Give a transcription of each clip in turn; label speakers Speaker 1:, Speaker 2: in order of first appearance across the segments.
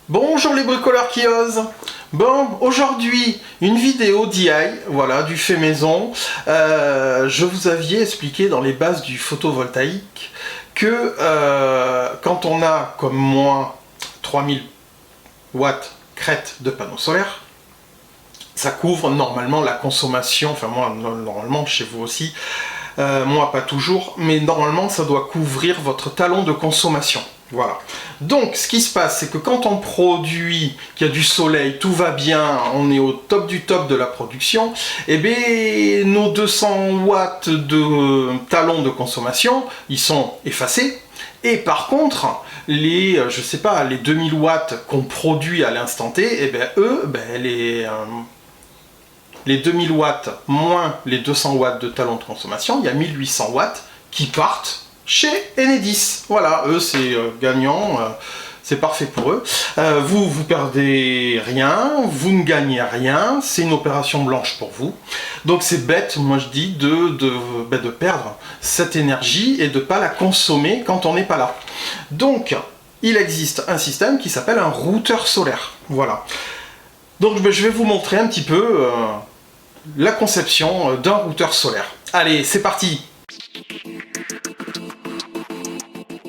Speaker 1: Bonjour les bricoleurs qui osent. Bon, aujourd'hui, une vidéo DIY, voilà, du fait maison. Je vous avais expliqué dans les bases du photovoltaïque que quand on a, comme moi, 3000 watts crête de panneaux solaires, ça couvre normalement la consommation, enfin moi, normalement, chez vous aussi, moi pas toujours, mais normalement ça doit couvrir votre talon de consommation. Voilà. Donc, ce qui se passe, c'est que quand on produit, qu'il y a du soleil, tout va bien, on est au top du top de la production, et bien, nos 200 watts de talon de consommation, ils sont effacés. Et par contre, les, je sais pas, les 2000 watts qu'on produit à l'instant T, et bien, eux, les 2000 watts moins les 200 watts de talon de consommation, il y a 1800 watts qui partent chez Enedis. Voilà, eux c'est gagnant, c'est parfait pour eux. Vous perdez rien, vous ne gagnez rien, c'est une opération blanche pour vous. Donc c'est bête, moi je dis, de perdre cette énergie et de ne pas la consommer quand on n'est pas là. Donc il existe un système qui s'appelle un routeur solaire. Voilà. Donc je vais vous montrer un petit peu la conception d'un routeur solaire. Allez, c'est parti!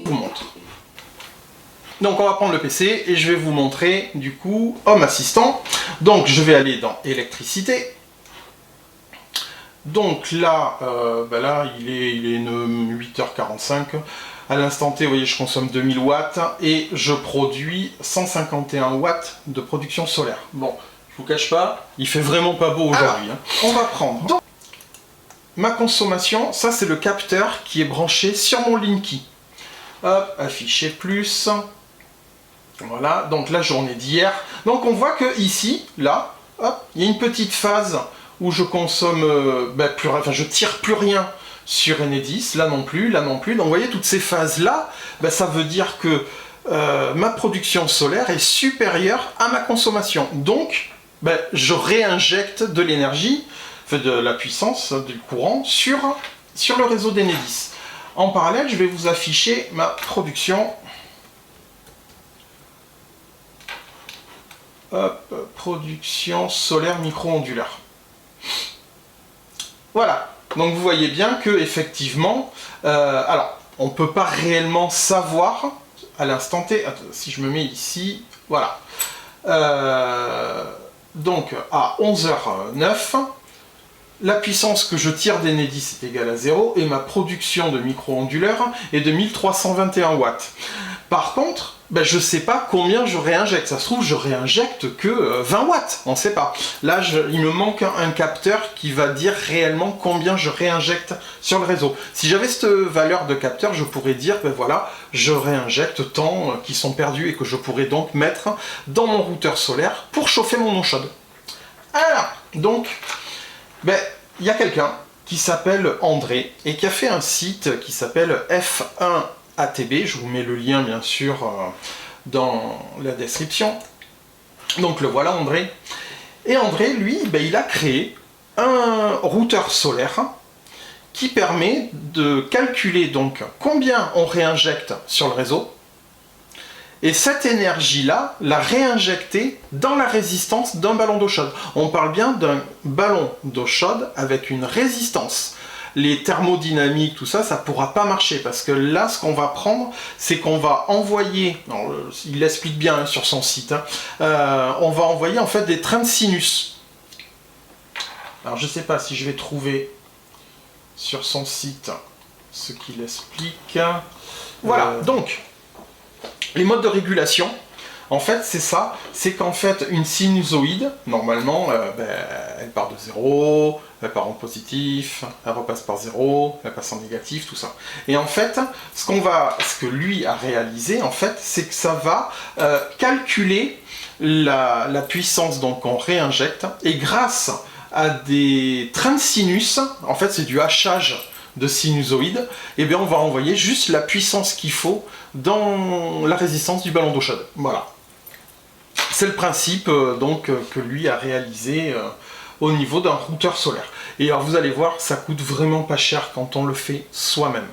Speaker 1: Je vous montre. Donc on va prendre le PC et je vais vous montrer du coup Home Assistant. Donc je vais aller dans électricité. Donc là, là il est 8h45. À l'instant T, vous voyez, je consomme 2000 watts et je produis 151 watts de production solaire. Bon, je vous cache pas, il fait vraiment pas beau aujourd'hui. On va prendre donc ma consommation. Ça c'est le capteur qui est branché sur mon Linky. Hop, afficher plus. Voilà, donc la journée d'hier. Donc on voit que ici, là, hop, il y a une petite phase où je consomme, je tire plus rien sur Enedis, là non plus, là non plus. Donc vous voyez, toutes ces phases-là, ça veut dire que ma production solaire est supérieure à ma consommation. Donc, je réinjecte de l'énergie, de la puissance, du courant, sur le réseau d'Enedis. En parallèle, je vais vous afficher ma production. Hop, production solaire micro-ondulaire. Voilà. Donc vous voyez bien que effectivement, alors on ne peut pas réellement savoir à l'instant T. Attends, si je me mets ici, voilà. Donc à 11h09. La puissance que je tire d'Enedis est égale à 0 et ma production de micro-onduleur est de 1321 watts. Par contre, je ne sais pas combien je réinjecte. Ça se trouve, je réinjecte que 20 watts. On ne sait pas. Là, il me manque un capteur qui va dire réellement combien je réinjecte sur le réseau. Si j'avais cette valeur de capteur, je pourrais dire, voilà, je réinjecte tant qui sont perdus et que je pourrais donc mettre dans mon routeur solaire pour chauffer mon eau chaude. Alors, donc... il y a quelqu'un qui s'appelle André et qui a fait un site qui s'appelle F1ATB. Je vous mets le lien bien sûr dans la description. Donc le voilà André. Et André, lui, il a créé un routeur solaire qui permet de calculer donc combien on réinjecte sur le réseau. Et cette énergie-là, la réinjecter dans la résistance d'un ballon d'eau chaude. On parle bien d'un ballon d'eau chaude avec une résistance. Les thermodynamiques, tout ça, ça ne pourra pas marcher. Parce que là, ce qu'on va prendre, c'est qu'on va envoyer, alors, il l'explique bien sur son site, on va envoyer en fait des trains de sinus. Alors je ne sais pas si je vais trouver sur son site ce qu'il explique. Voilà, donc... les modes de régulation, en fait, c'est ça. C'est qu'en fait, une sinusoïde, normalement, elle part de 0, elle part en positif, elle repasse par 0, elle passe en négatif, tout ça. Et en fait, ce que lui a réalisé, en fait, c'est que ça va calculer la puissance qu'on réinjecte, et grâce à des trains de sinus, en fait, c'est du hachage de sinusoïdes, et bien on va envoyer juste la puissance qu'il faut dans la résistance du ballon d'eau chaude. Voilà. C'est le principe donc que lui a réalisé au niveau d'un routeur solaire. Et alors vous allez voir, ça coûte vraiment pas cher quand on le fait soi-même.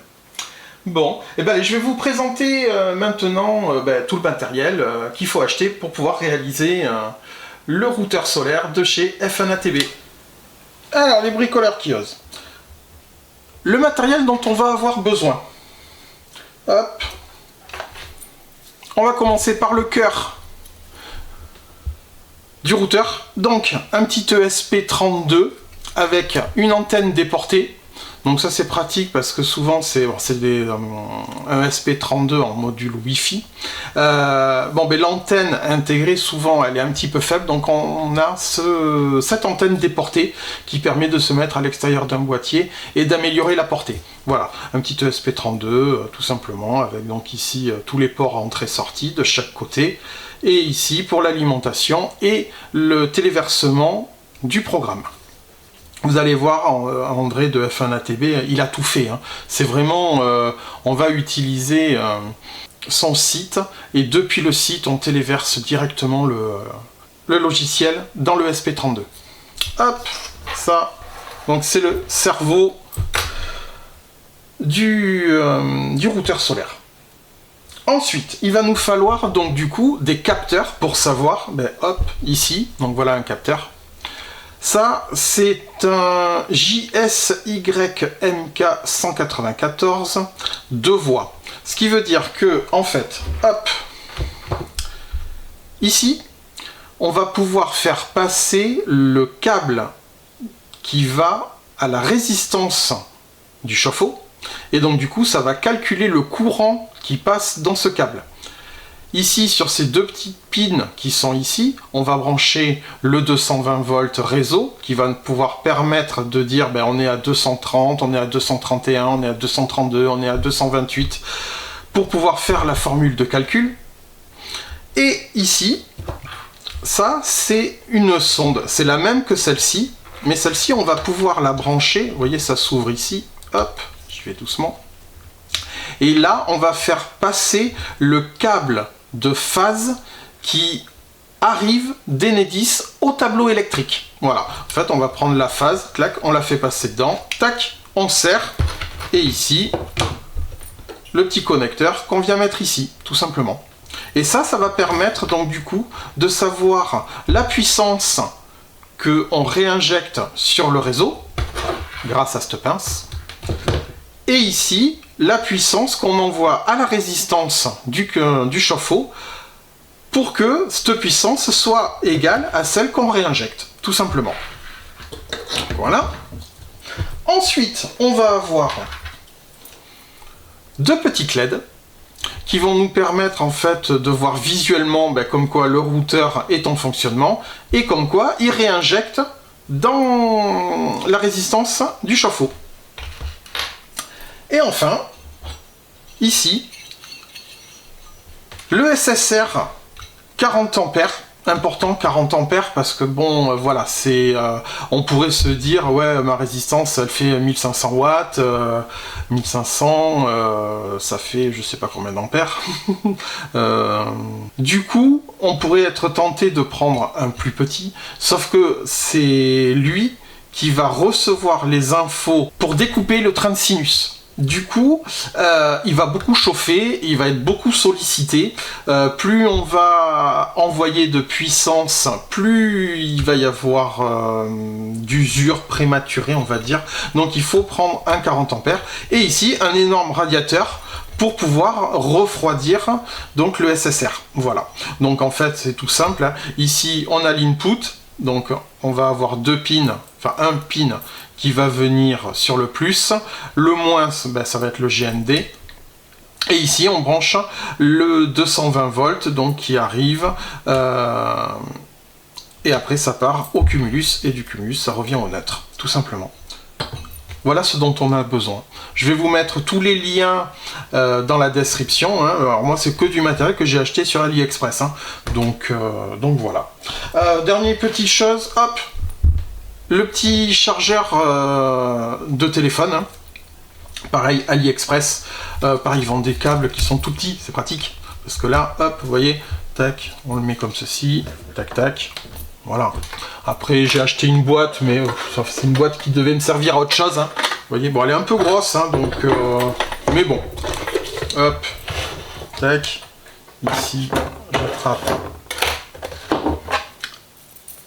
Speaker 1: Bon, et ben, je vais vous présenter maintenant tout le matériel qu'il faut acheter pour pouvoir réaliser le routeur solaire de chez F1ATB. Alors, les bricoleurs qui osent. Le matériel dont on va avoir besoin. Hop. On va commencer par le cœur du routeur. Donc, un petit ESP32 avec une antenne déportée. Donc ça c'est pratique parce que souvent c'est des ESP32 en module Wi-Fi. L'antenne intégrée souvent elle est un petit peu faible, donc on a cette antenne déportée qui permet de se mettre à l'extérieur d'un boîtier et d'améliorer la portée. Voilà, un petit ESP32 tout simplement, avec donc ici tous les ports entrée-sortie de chaque côté, et ici pour l'alimentation et le téléversement du programme. Vous allez voir, André de F1ATB, il a tout fait. Hein. C'est vraiment, on va utiliser son site, et depuis le site, on téléverse directement le logiciel dans le SP32. Hop, ça, donc c'est le cerveau du routeur solaire. Ensuite, il va nous falloir donc du coup des capteurs pour savoir, hop, ici, donc voilà un capteur. Ça, c'est un JSYMK194 2 voies. Ce qui veut dire que, en fait, hop, ici, on va pouvoir faire passer le câble qui va à la résistance du chauffe-eau. Et donc, du coup, ça va calculer le courant qui passe dans ce câble. Ici, sur ces deux petites pins qui sont ici, on va brancher le 220 volts réseau qui va pouvoir permettre de dire on est à 230, on est à 231, on est à 232, on est à 228 pour pouvoir faire la formule de calcul. Et ici, ça c'est une sonde, c'est la même que celle-ci, mais celle-ci on va pouvoir la brancher, vous voyez ça s'ouvre ici, hop, je vais doucement. Et là, on va faire passer le câble de phase qui arrive d'Enedis au tableau électrique. Voilà. En fait, on va prendre la phase, clac, on la fait passer dedans, tac, on serre, et ici, le petit connecteur qu'on vient mettre ici, tout simplement. Et ça va permettre donc du coup de savoir la puissance qu'on réinjecte sur le réseau, grâce à cette pince. Et ici, la puissance qu'on envoie à la résistance du chauffe-eau pour que cette puissance soit égale à celle qu'on réinjecte, tout simplement. Voilà. Ensuite, on va avoir deux petites LED qui vont nous permettre en fait de voir visuellement comme quoi le routeur est en fonctionnement et comme quoi il réinjecte dans la résistance du chauffe-eau. Et enfin, ici, le SSR 40 ampères, important 40 ampères parce que voilà, c'est, on pourrait se dire, ouais, ma résistance elle fait 1500 watts, 1500, ça fait je sais pas combien d'ampères. Du coup, on pourrait être tenté de prendre un plus petit, sauf que c'est lui qui va recevoir les infos pour découper le train de sinus. Du coup, il va beaucoup chauffer, il va être beaucoup sollicité. Plus on va envoyer de puissance, plus il va y avoir d'usure prématurée, on va dire. Donc il faut prendre un 40 ampères. Et ici, un énorme radiateur pour pouvoir refroidir donc le SSR. Voilà. Donc en fait, c'est tout simple. Hein. Ici, on a l'input. Donc on va avoir deux pins, enfin un pin qui va venir sur le plus, le moins ça va être le GND, et ici on branche le 220 volts donc qui arrive, et après ça part au cumulus, et du cumulus ça revient au neutre, tout simplement. Voilà ce dont on a besoin. Je vais vous mettre tous les liens dans la description. Hein. Alors moi c'est que du matériel que j'ai acheté sur AliExpress. Hein. Donc voilà. Dernière petite chose, hop, le petit chargeur de téléphone. Hein. Pareil, AliExpress. Pareil, ils vendent des câbles qui sont tout petits, c'est pratique. Parce que là, hop, vous voyez, tac, on le met comme ceci, tac, tac. Voilà. Après, j'ai acheté une boîte, mais c'est une boîte qui devait me servir à autre chose. Hein. Vous voyez, bon, elle est un peu grosse, hein, donc, Mais bon, hop, tac, ici, j'attrape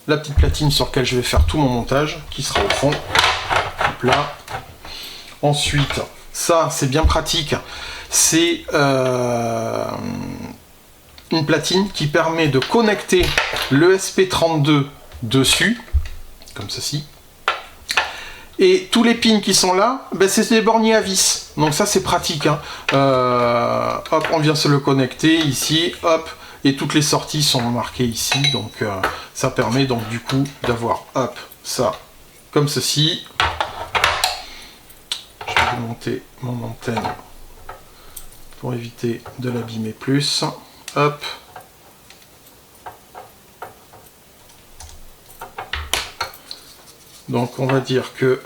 Speaker 1: la petite platine sur laquelle je vais faire tout mon montage, qui sera au fond. Hop là. Ensuite, ça c'est bien pratique, c'est une platine qui permet de connecter l'ESP32 dessus, comme ceci. Et tous les pins qui sont là, ben c'est des borniers à vis. Donc ça c'est pratique. Hein. Hop, on vient se le connecter ici, hop, et toutes les sorties sont marquées ici. Donc ça permet donc du coup d'avoir, hop, ça comme ceci. Je vais monter mon antenne pour éviter de l'abîmer plus. Hop. Donc on va dire que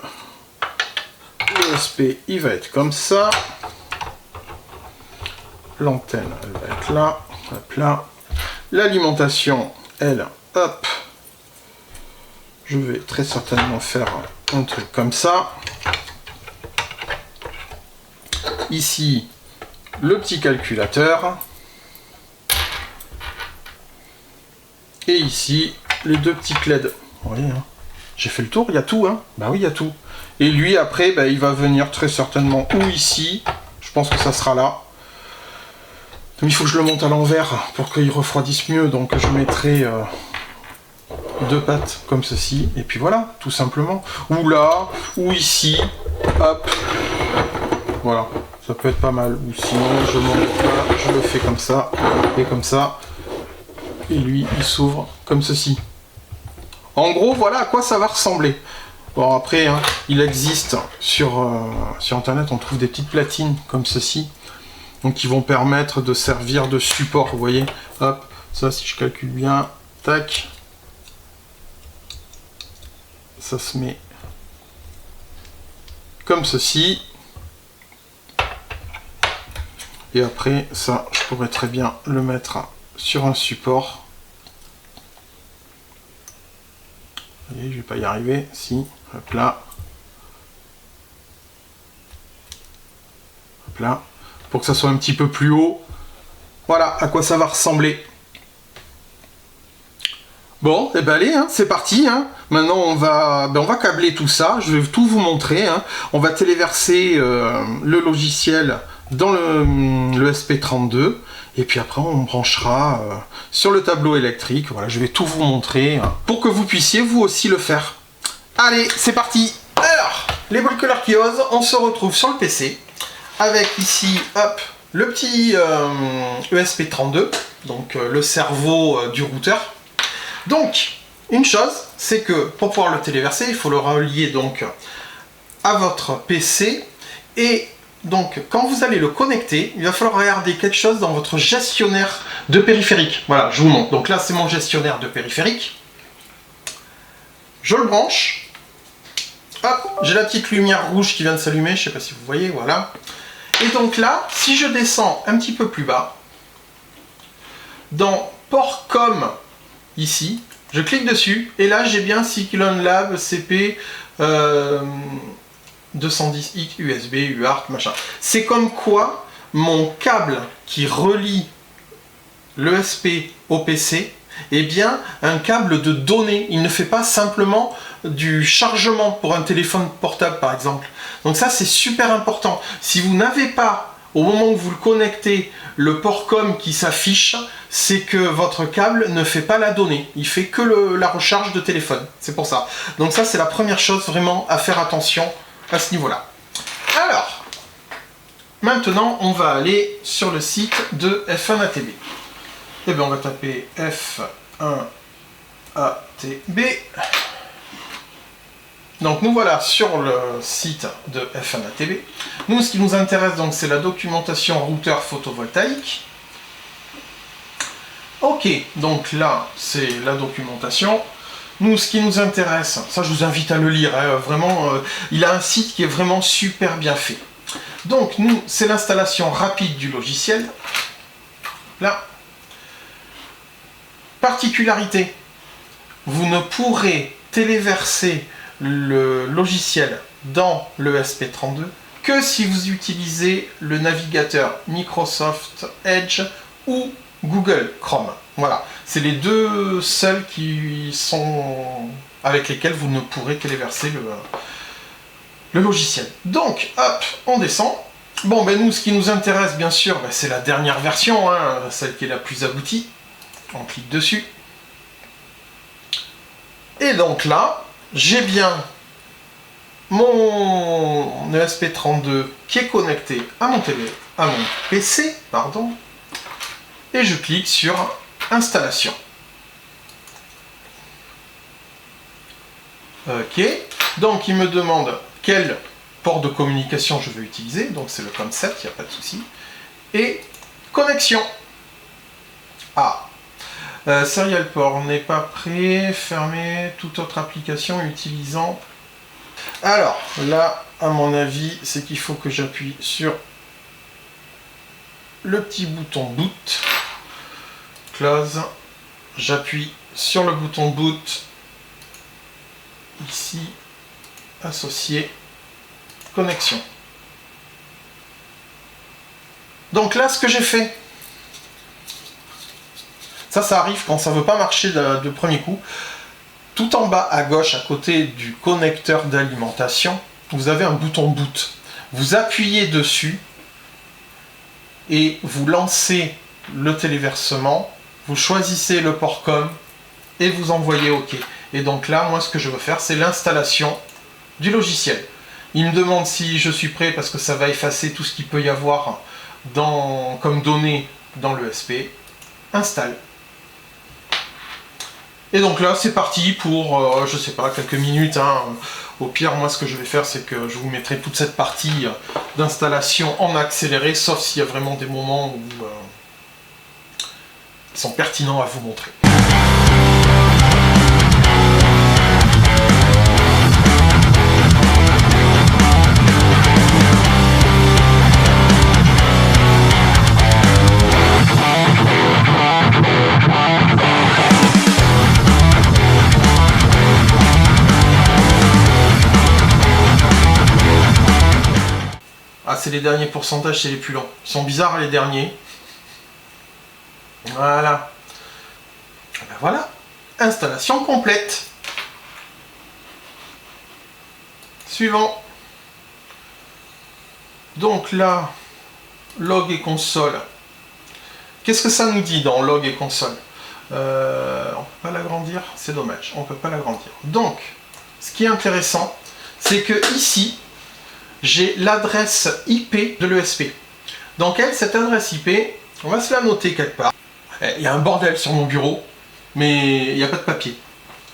Speaker 1: l'ESP il va être comme ça. L'antenne elle va être là. Hop là. L'alimentation, elle, hop. Je vais très certainement faire un truc comme ça. Ici, le petit calculateur. Et ici, les deux petits LED. Vous voyez, hein, j'ai fait le tour, il y a tout, hein. Bah oui, il y a tout. Et lui, après, bah, il va venir très certainement ou ici. Je pense que ça sera là. Mais il faut que je le monte à l'envers pour qu'il refroidisse mieux. Donc je mettrai deux pattes comme ceci. Et puis voilà, tout simplement. Ou là, ou ici. Hop. Voilà, ça peut être pas mal. Ou sinon, je monte là, je le fais comme ça. Et comme ça. Et lui, il s'ouvre comme ceci. En gros, voilà à quoi ça va ressembler. Bon, après, hein, il existe sur Internet, on trouve des petites platines comme ceci. Donc, qui vont permettre de servir de support, vous voyez. Hop, ça, si je calcule bien, tac. Ça se met comme ceci. Et après, ça, je pourrais très bien le mettre sur un support. Vous voyez, je vais pas y arriver. Si, hop là. Hop là. Pour que ça soit un petit peu plus haut. Voilà à quoi ça va ressembler. Bon, et ben allez, hein, c'est parti. Hein. Maintenant, on va câbler tout ça. Je vais tout vous montrer. Hein. On va téléverser le logiciel dans le SP32. Et puis après, on branchera sur le tableau électrique. Voilà, je vais tout vous montrer pour que vous puissiez vous aussi le faire. Allez, c'est parti. Alors, les bricoleurs qui osent, on se retrouve sur le PC avec ici, hop, le petit ESP32, donc le cerveau du routeur. Donc, une chose, c'est que pour pouvoir le téléverser, il faut le relier donc à votre PC. Et donc, quand vous allez le connecter, il va falloir regarder quelque chose dans votre gestionnaire de périphérique. Voilà, je vous montre. Donc là, c'est mon gestionnaire de périphérique. Je le branche. Hop, j'ai la petite lumière rouge qui vient de s'allumer. Je ne sais pas si vous voyez, voilà. Et donc là, si je descends un petit peu plus bas, dans Port Com, ici, je clique dessus, et là j'ai bien Cyclone Lab CP 210X USB, UART, machin. C'est comme quoi mon câble qui relie l'ESP au PC est bien un câble de données. Il ne fait pas simplement du chargement pour un téléphone portable par exemple. Donc ça c'est super important. Si vous n'avez pas, au moment où vous le connectez, le port COM qui s'affiche, c'est que votre câble ne fait pas la donnée. Il fait que la recharge de téléphone. C'est pour ça. Donc ça c'est la première chose vraiment à faire attention à ce niveau-là. Alors, maintenant on va aller sur le site de F1ATB. Et bien on va taper F1ATB. Donc nous voilà sur le site de F1ATB. Nous, ce qui nous intéresse donc, c'est la documentation routeur photovoltaïque. Ok, donc là c'est la documentation. Nous, ce qui nous intéresse, ça je vous invite à le lire, hein, vraiment, il a un site qui est vraiment super bien fait. Donc nous, c'est l'installation rapide du logiciel. Là. Particularité, vous ne pourrez téléverser le logiciel dans le SP32 que si vous utilisez le navigateur Microsoft Edge ou Google Chrome. Voilà, c'est les deux seuls avec lesquels vous ne pourrez téléverser le logiciel. Donc, hop, on descend. Bon, ben nous, ce qui nous intéresse, bien sûr, ben, c'est la dernière version, hein, celle qui est la plus aboutie. On clique dessus. Et donc là, j'ai bien mon ESP32 qui est connecté à mon PC, pardon, et je clique sur Installation. Ok, donc il me demande quel port de communication je veux utiliser, donc c'est le COM7, il n'y a pas de souci, et connexion. Ah, Serial port n'est pas prêt, fermé toute autre application utilisant. Alors là, à mon avis, c'est qu'il faut que j'appuie sur le petit bouton boot, close, j'appuie sur le bouton boot, ici, associé, connexion. Donc là, ce que j'ai fait, ça arrive quand ça ne veut pas marcher de premier coup. Tout en bas à gauche, à côté du connecteur d'alimentation, vous avez un bouton boot. Vous appuyez dessus et vous lancez le téléversement, vous choisissez le port COM et vous envoyez OK. Et donc là, moi, ce que je veux faire, c'est l'installation du logiciel. Il me demande si je suis prêt parce que ça va effacer tout ce qu'il peut y avoir comme données dans l'ESP. Installe. Et donc là, c'est parti pour, je sais pas, quelques minutes. Hein. Au pire, moi, ce que je vais faire, c'est que je vous mettrai toute cette partie d'installation en accéléré, sauf s'il y a vraiment des moments où ils sont pertinents à vous montrer. Ah, c'est les derniers pourcentages, c'est les plus longs. Ils sont bizarres, les derniers. Voilà. Et ben voilà. Installation complète. Suivant. Donc là, log et console. Qu'est-ce que ça nous dit dans log et console? On ne peut pas l'agrandir, c'est dommage. On ne peut pas l'agrandir. Donc, ce qui est intéressant, c'est que ici, j'ai l'adresse IP de l'ESP. Donc cette adresse IP, on va se la noter quelque part. Il y a un bordel sur mon bureau, mais il n'y a pas de papier.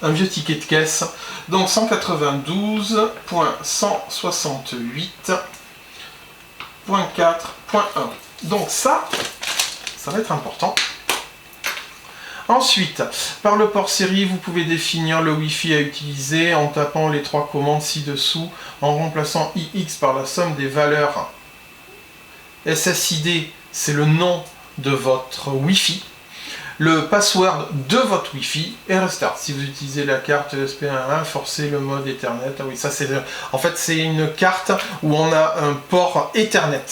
Speaker 1: Un vieux ticket de caisse. Donc 192.168.4.1. Donc ça va être important. Ensuite, par le port série, vous pouvez définir le Wi-Fi à utiliser en tapant les trois commandes ci-dessous, en remplaçant IX par la somme des valeurs. SSID, c'est le nom de votre Wi-Fi. Le password de votre Wi-Fi et restart. Si vous utilisez la carte ESP11, forcez le mode Ethernet. Ah oui, ça c'est en fait c'est une carte où on a un port Ethernet.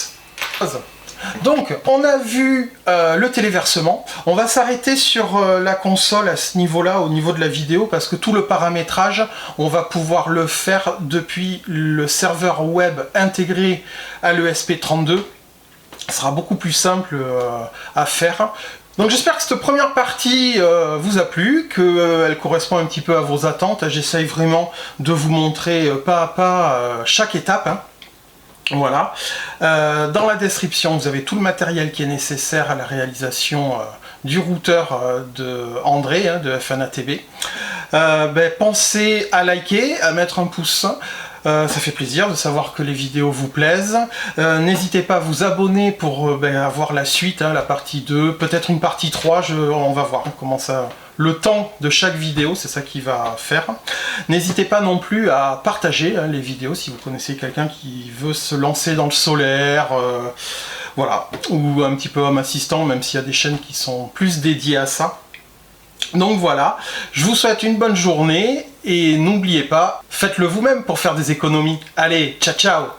Speaker 1: Donc, on a vu le téléversement. On va s'arrêter sur la console à ce niveau-là, au niveau de la vidéo, parce que tout le paramétrage, on va pouvoir le faire depuis le serveur web intégré à l'ESP32. Ce sera beaucoup plus simple à faire. Donc j'espère que cette première partie vous a plu, qu'elle correspond un petit peu à vos attentes. J'essaye vraiment de vous montrer pas à pas chaque étape. Hein. Voilà. Dans la description, vous avez tout le matériel qui est nécessaire à la réalisation du routeur de André, hein, de FNATB. Pensez à liker, à mettre un pouce. Ça fait plaisir de savoir que les vidéos vous plaisent. N'hésitez pas à vous abonner pour avoir la suite, hein, la partie 2, peut-être une partie 3, on va voir comment ça... Le temps de chaque vidéo, c'est ça qui va faire. N'hésitez pas non plus à partager hein, les vidéos si vous connaissez quelqu'un qui veut se lancer dans le solaire, voilà, ou un petit peu homme assistant, même s'il y a des chaînes qui sont plus dédiées à ça. Donc voilà, je vous souhaite une bonne journée et n'oubliez pas, faites-le vous-même pour faire des économies. Allez, ciao ciao!